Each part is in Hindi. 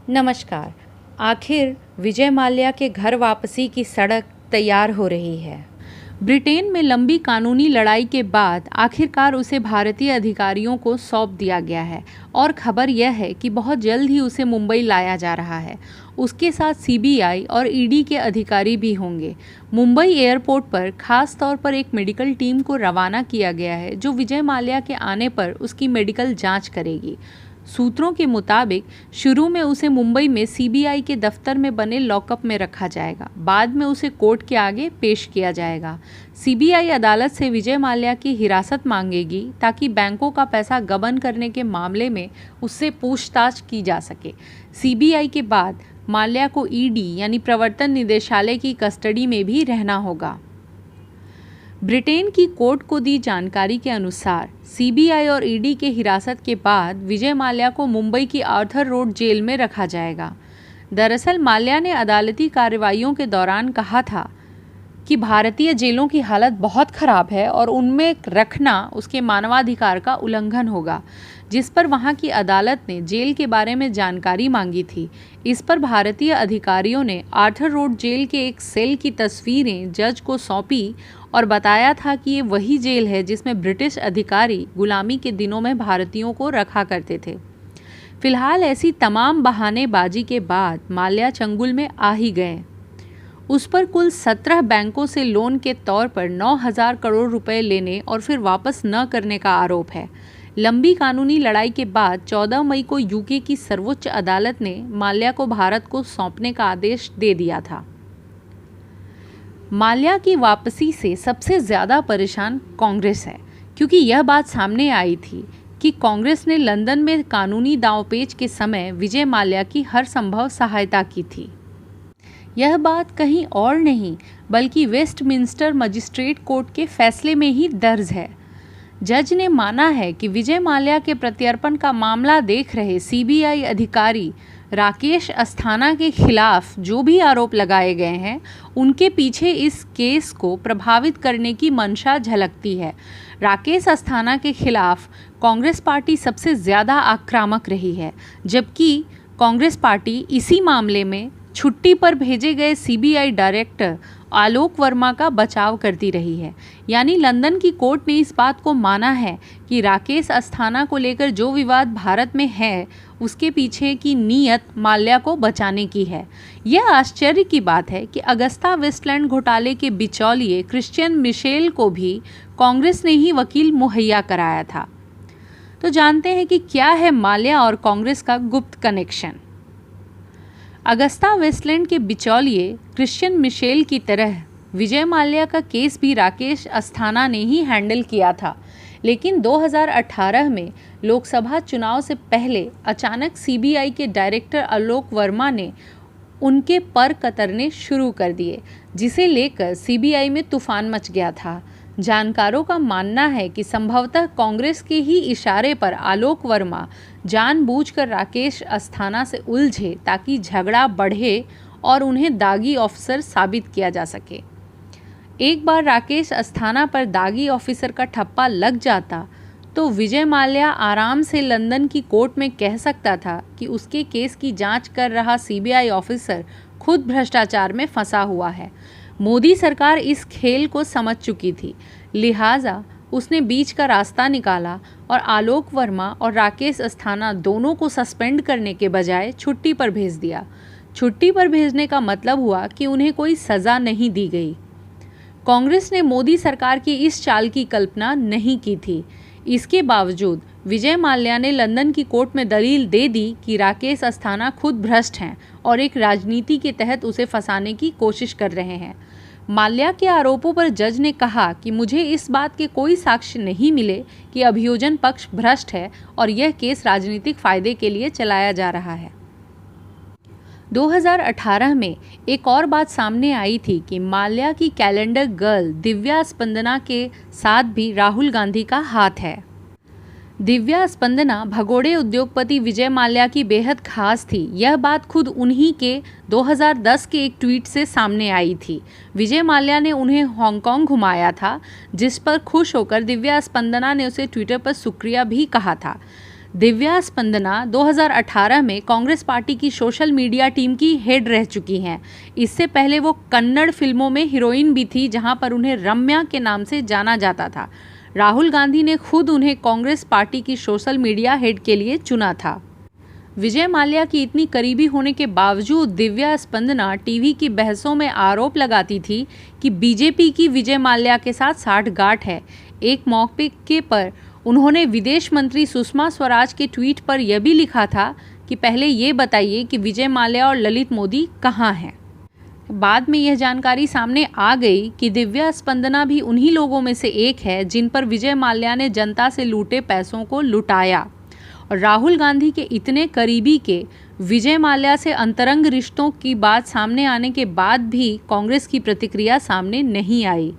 नमस्कार। आखिर विजय माल्या के घर वापसी की सड़क तैयार हो रही है। ब्रिटेन में लंबी कानूनी लड़ाई के बाद आखिरकार उसे भारतीय अधिकारियों को सौंप दिया गया है और खबर यह है कि बहुत जल्द ही उसे मुंबई लाया जा रहा है। उसके साथ सीबीआई और ईडी के अधिकारी भी होंगे। मुंबई एयरपोर्ट पर खास तौर पर एक मेडिकल टीम को रवाना किया गया है जो विजय माल्या के आने पर उसकी मेडिकल जांच करेगी। सूत्रों के मुताबिक शुरू में उसे मुंबई में सीबीआई के दफ्तर में बने लॉकअप में रखा जाएगा, बाद में उसे कोर्ट के आगे पेश किया जाएगा। सीबीआई अदालत से विजय माल्या की हिरासत मांगेगी ताकि बैंकों का पैसा गबन करने के मामले में उससे पूछताछ की जा सके। सीबीआई के बाद माल्या को ईडी यानी प्रवर्तन निदेशालय की कस्टडी में भी रहना होगा। ब्रिटेन की कोर्ट को दी जानकारी के अनुसार सीबीआई और ईडी के हिरासत के बाद विजय माल्या को मुंबई की आर्थर रोड जेल में रखा जाएगा। दरअसल माल्या ने अदालती कार्रवाइयों के दौरान कहा था कि भारतीय जेलों की हालत बहुत ख़राब है और उनमें रखना उसके मानवाधिकार का उल्लंघन होगा, जिस पर वहां की अदालत ने जेल के बारे में जानकारी मांगी थी। इस पर भारतीय अधिकारियों ने आर्थर रोड जेल के एक सेल की तस्वीरें जज को सौंपी और बताया था कि ये वही जेल है जिसमें ब्रिटिश अधिकारी गुलामी के दिनों में भारतीयों को रखा करते थे। फिलहाल ऐसी तमाम बहानेबाजी के बाद माल्या चंगुल में आ ही गए। उस पर कुल 17 बैंकों से लोन के तौर पर 9,000 करोड़ रुपए लेने और फिर वापस न करने का आरोप है। लंबी कानूनी लड़ाई के बाद 14 मई को यूके की सर्वोच्च अदालत ने माल्या को भारत को सौंपने का आदेश दे दिया था। माल्या की वापसी से सबसे ज़्यादा परेशान कांग्रेस है, क्योंकि यह बात सामने आई थी कि कांग्रेस ने लंदन में कानूनी दांवपेच के समय विजय माल्या की हर संभव सहायता की थी। यह बात कहीं और नहीं बल्कि वेस्टमिंस्टर मजिस्ट्रेट कोर्ट के फैसले में ही दर्ज है। जज ने माना है कि विजय माल्या के प्रत्यर्पण का मामला देख रहे सीबीआई अधिकारी राकेश अस्थाना के खिलाफ जो भी आरोप लगाए गए हैं, उनके पीछे इस केस को प्रभावित करने की मंशा झलकती है। राकेश अस्थाना के खिलाफ कांग्रेस पार्टी सबसे ज़्यादा आक्रामक रही है, जबकि कांग्रेस पार्टी इसी मामले में छुट्टी पर भेजे गए सीबीआई डायरेक्टर आलोक वर्मा का बचाव करती रही है। यानी लंदन की कोर्ट ने इस बात को माना है कि राकेश अस्थाना को लेकर जो विवाद भारत में है, उसके पीछे की नीयत माल्या को बचाने की है। यह आश्चर्य की बात है कि अगस्ता वेस्टलैंड घोटाले के बिचौलिए क्रिश्चियन मिशेल को भी कांग्रेस ने ही वकील मुहैया कराया था। तो जानते हैं कि क्या है माल्या और कांग्रेस का गुप्त कनेक्शन। अगस्ता वेस्टलैंड के बिचौलिए क्रिश्चियन मिशेल की तरह विजय माल्या का केस भी राकेश अस्थाना ने ही हैंडल किया था, लेकिन 2018 में लोकसभा चुनाव से पहले अचानक सीबीआई के डायरेक्टर आलोक वर्मा ने उनके पर कतरने शुरू कर दिए, जिसे लेकर सीबीआई में तूफान मच गया था। जानकारों का मानना है कि संभवतः कांग्रेस के ही इशारे पर आलोक वर्मा जानबूझकर राकेश अस्थाना से उलझे ताकि झगड़ा बढ़े और उन्हें दागी ऑफिसर साबित किया जा सके। एक बार राकेश अस्थाना पर दागी ऑफिसर का ठप्पा लग जाता तो विजय माल्या आराम से लंदन की कोर्ट में कह सकता था कि उसके केस की जांच कर रहा सीबीआई ऑफिसर खुद भ्रष्टाचार में फंसा हुआ है। मोदी सरकार इस खेल को समझ चुकी थी, लिहाजा उसने बीच का रास्ता निकाला और आलोक वर्मा और राकेश अस्थाना दोनों को सस्पेंड करने के बजाय छुट्टी पर भेज दिया। छुट्टी पर भेजने का मतलब हुआ कि उन्हें कोई सज़ा नहीं दी गई। कांग्रेस ने मोदी सरकार की इस चाल की कल्पना नहीं की थी। इसके बावजूद विजय माल्या ने लंदन की कोर्ट में दलील दे दी कि राकेश अस्थाना खुद भ्रष्ट हैं और एक राजनीति के तहत उसे फंसाने की कोशिश कर रहे हैं। माल्या के आरोपों पर जज ने कहा कि मुझे इस बात के कोई साक्ष्य नहीं मिले कि अभियोजन पक्ष भ्रष्ट है और यह केस राजनीतिक फायदे के लिए चलाया जा रहा है। 2018 में एक और बात सामने आई थी कि माल्या की कैलेंडर गर्ल दिव्या स्पंदना के साथ भी राहुल गांधी का हाथ है। दिव्या स्पंदना भगोड़े उद्योगपति विजय माल्या की बेहद खास थी। यह बात खुद उन्हीं के 2010 के एक ट्वीट से सामने आई थी। विजय माल्या ने उन्हें हांगकांग घुमाया था, जिस पर खुश होकर दिव्या स्पंदना ने उसे ट्विटर पर शुक्रिया भी कहा था। दिव्या स्पंदना 2018 में कांग्रेस पार्टी की सोशल मीडिया टीम की हेड रह चुकी हैं। इससे पहले वो कन्नड़ फिल्मों में हीरोइन भी थी, जहां पर उन्हें रम्या के नाम से जाना जाता था। राहुल गांधी ने खुद उन्हें कांग्रेस पार्टी की सोशल मीडिया हेड के लिए चुना था। विजय माल्या की इतनी करीबी होने के बावजूद दिव्या स्पंदना टीवी की बहसों में आरोप लगाती थी कि बीजेपी की विजय माल्या के साथ साठगांठ है। एक मौके पर उन्होंने विदेश मंत्री सुषमा स्वराज के ट्वीट पर यह भी लिखा था कि पहले ये बताइए कि विजय माल्या और ललित मोदी कहाँ हैं। बाद में यह जानकारी सामने आ गई कि दिव्या स्पंदना भी उन्हीं लोगों में से एक है जिन पर विजय माल्या ने जनता से लूटे पैसों को लुटाया। और राहुल गांधी के इतने करीबी के विजय माल्या से अंतरंग रिश्तों की बात सामने आने के बाद भी कांग्रेस की प्रतिक्रिया सामने नहीं आई।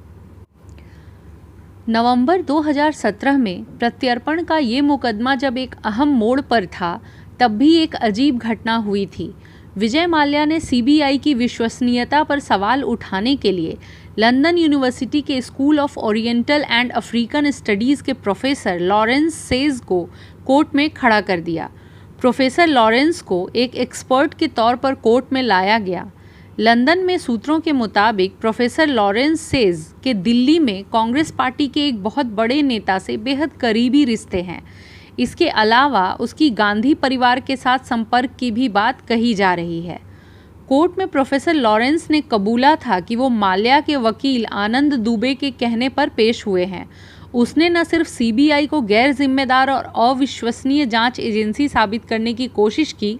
नवंबर 2017 में प्रत्यर्पण का ये मुकदमा जब एक अहम मोड़ पर था, तब भी एक अजीब घटना हुई थी। विजय माल्या ने सीबीआई की विश्वसनीयता पर सवाल उठाने के लिए लंदन यूनिवर्सिटी के school of oriental and African studies के प्रोफेसर लॉरेंस सेज को कोर्ट में खड़ा कर दिया। प्रोफेसर लॉरेंस को एक एक्सपर्ट के तौर पर कोर्ट में लाया गया। लंदन में सूत्रों के मुताबिक प्रोफेसर लॉरेंस सेज के दिल्ली में कांग्रेस पार्टी के एक बहुत बड़े नेता से बेहद करीबी रिश्ते हैं। इसके अलावा उसकी गांधी परिवार के साथ संपर्क की भी बात कही जा रही है। कोर्ट में प्रोफेसर लॉरेंस ने कबूला था कि वो माल्या के वकील आनंद दुबे के कहने पर पेश हुए हैं। उसने न सिर्फ सीबीआई को गैर जिम्मेदार और अविश्वसनीय जांच एजेंसी साबित करने की कोशिश की,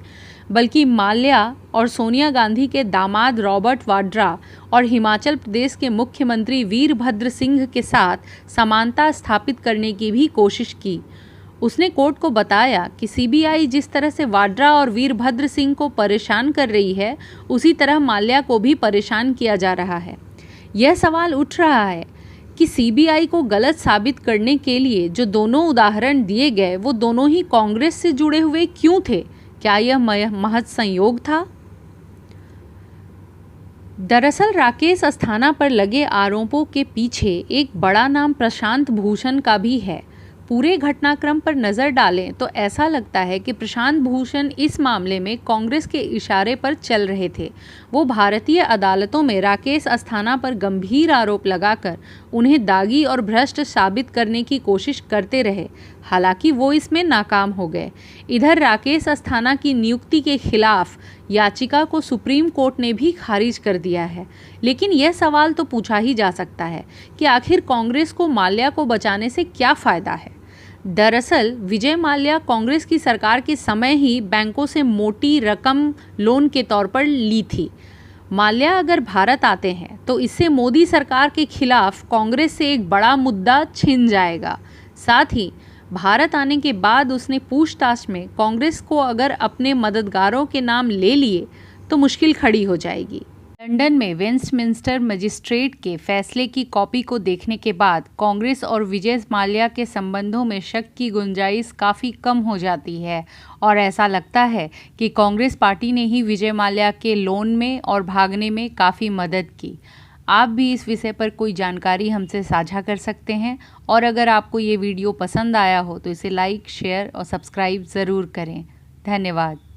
बल्कि माल्या और सोनिया गांधी के दामाद रॉबर्ट वाड्रा और हिमाचल प्रदेश के मुख्यमंत्री वीरभद्र सिंह के साथ समानता स्थापित करने की भी कोशिश की। उसने कोर्ट को बताया कि सीबीआई जिस तरह से वाड्रा और वीरभद्र सिंह को परेशान कर रही है, उसी तरह माल्या को भी परेशान किया जा रहा है। यह सवाल उठ रहा है कि सीबीआई को गलत साबित करने के लिए जो दोनों उदाहरण दिए गए, वो दोनों ही कांग्रेस से जुड़े हुए क्यों थे? क्या यह महज संयोग था? दरअसल राकेश अस्थाना पर लगे आरोपों के पीछे एक बड़ा नाम प्रशांत भूषण का भी है। पूरे घटनाक्रम पर नज़र डालें तो ऐसा लगता है कि प्रशांत भूषण इस मामले में कांग्रेस के इशारे पर चल रहे थे। वो भारतीय अदालतों में राकेश अस्थाना पर गंभीर आरोप लगाकर उन्हें दागी और भ्रष्ट साबित करने की कोशिश करते रहे। हालांकि वो इसमें नाकाम हो गए। इधर राकेश अस्थाना की नियुक्ति के खिलाफ याचिका को सुप्रीम कोर्ट ने भी खारिज कर दिया है। लेकिन यह सवाल तो पूछा ही जा सकता है कि आखिर कांग्रेस को माल्या को बचाने से क्या फ़ायदा है। दरअसल विजय माल्या कांग्रेस की सरकार के समय ही बैंकों से मोटी रकम लोन के तौर पर ली थी। माल्या अगर भारत आते हैं तो इससे मोदी सरकार के खिलाफ कांग्रेस से एक बड़ा मुद्दा छिन जाएगा। साथ ही भारत आने के बाद उसने पूछताछ में कांग्रेस को अगर अपने मददगारों के नाम ले लिए तो मुश्किल खड़ी हो जाएगी। लंदन में वेस्टमिंस्टर मजिस्ट्रेट के फैसले की कॉपी को देखने के बाद कांग्रेस और विजय माल्या के संबंधों में शक की गुंजाइश काफ़ी कम हो जाती है और ऐसा लगता है कि कांग्रेस पार्टी ने ही विजय माल्या के लोन में और भागने में काफ़ी मदद की। आप भी इस विषय पर कोई जानकारी हमसे साझा कर सकते हैं और अगर आपको ये वीडियो पसंद आया हो तो इसे लाइक, शेयर और सब्सक्राइब ज़रूर करें। धन्यवाद।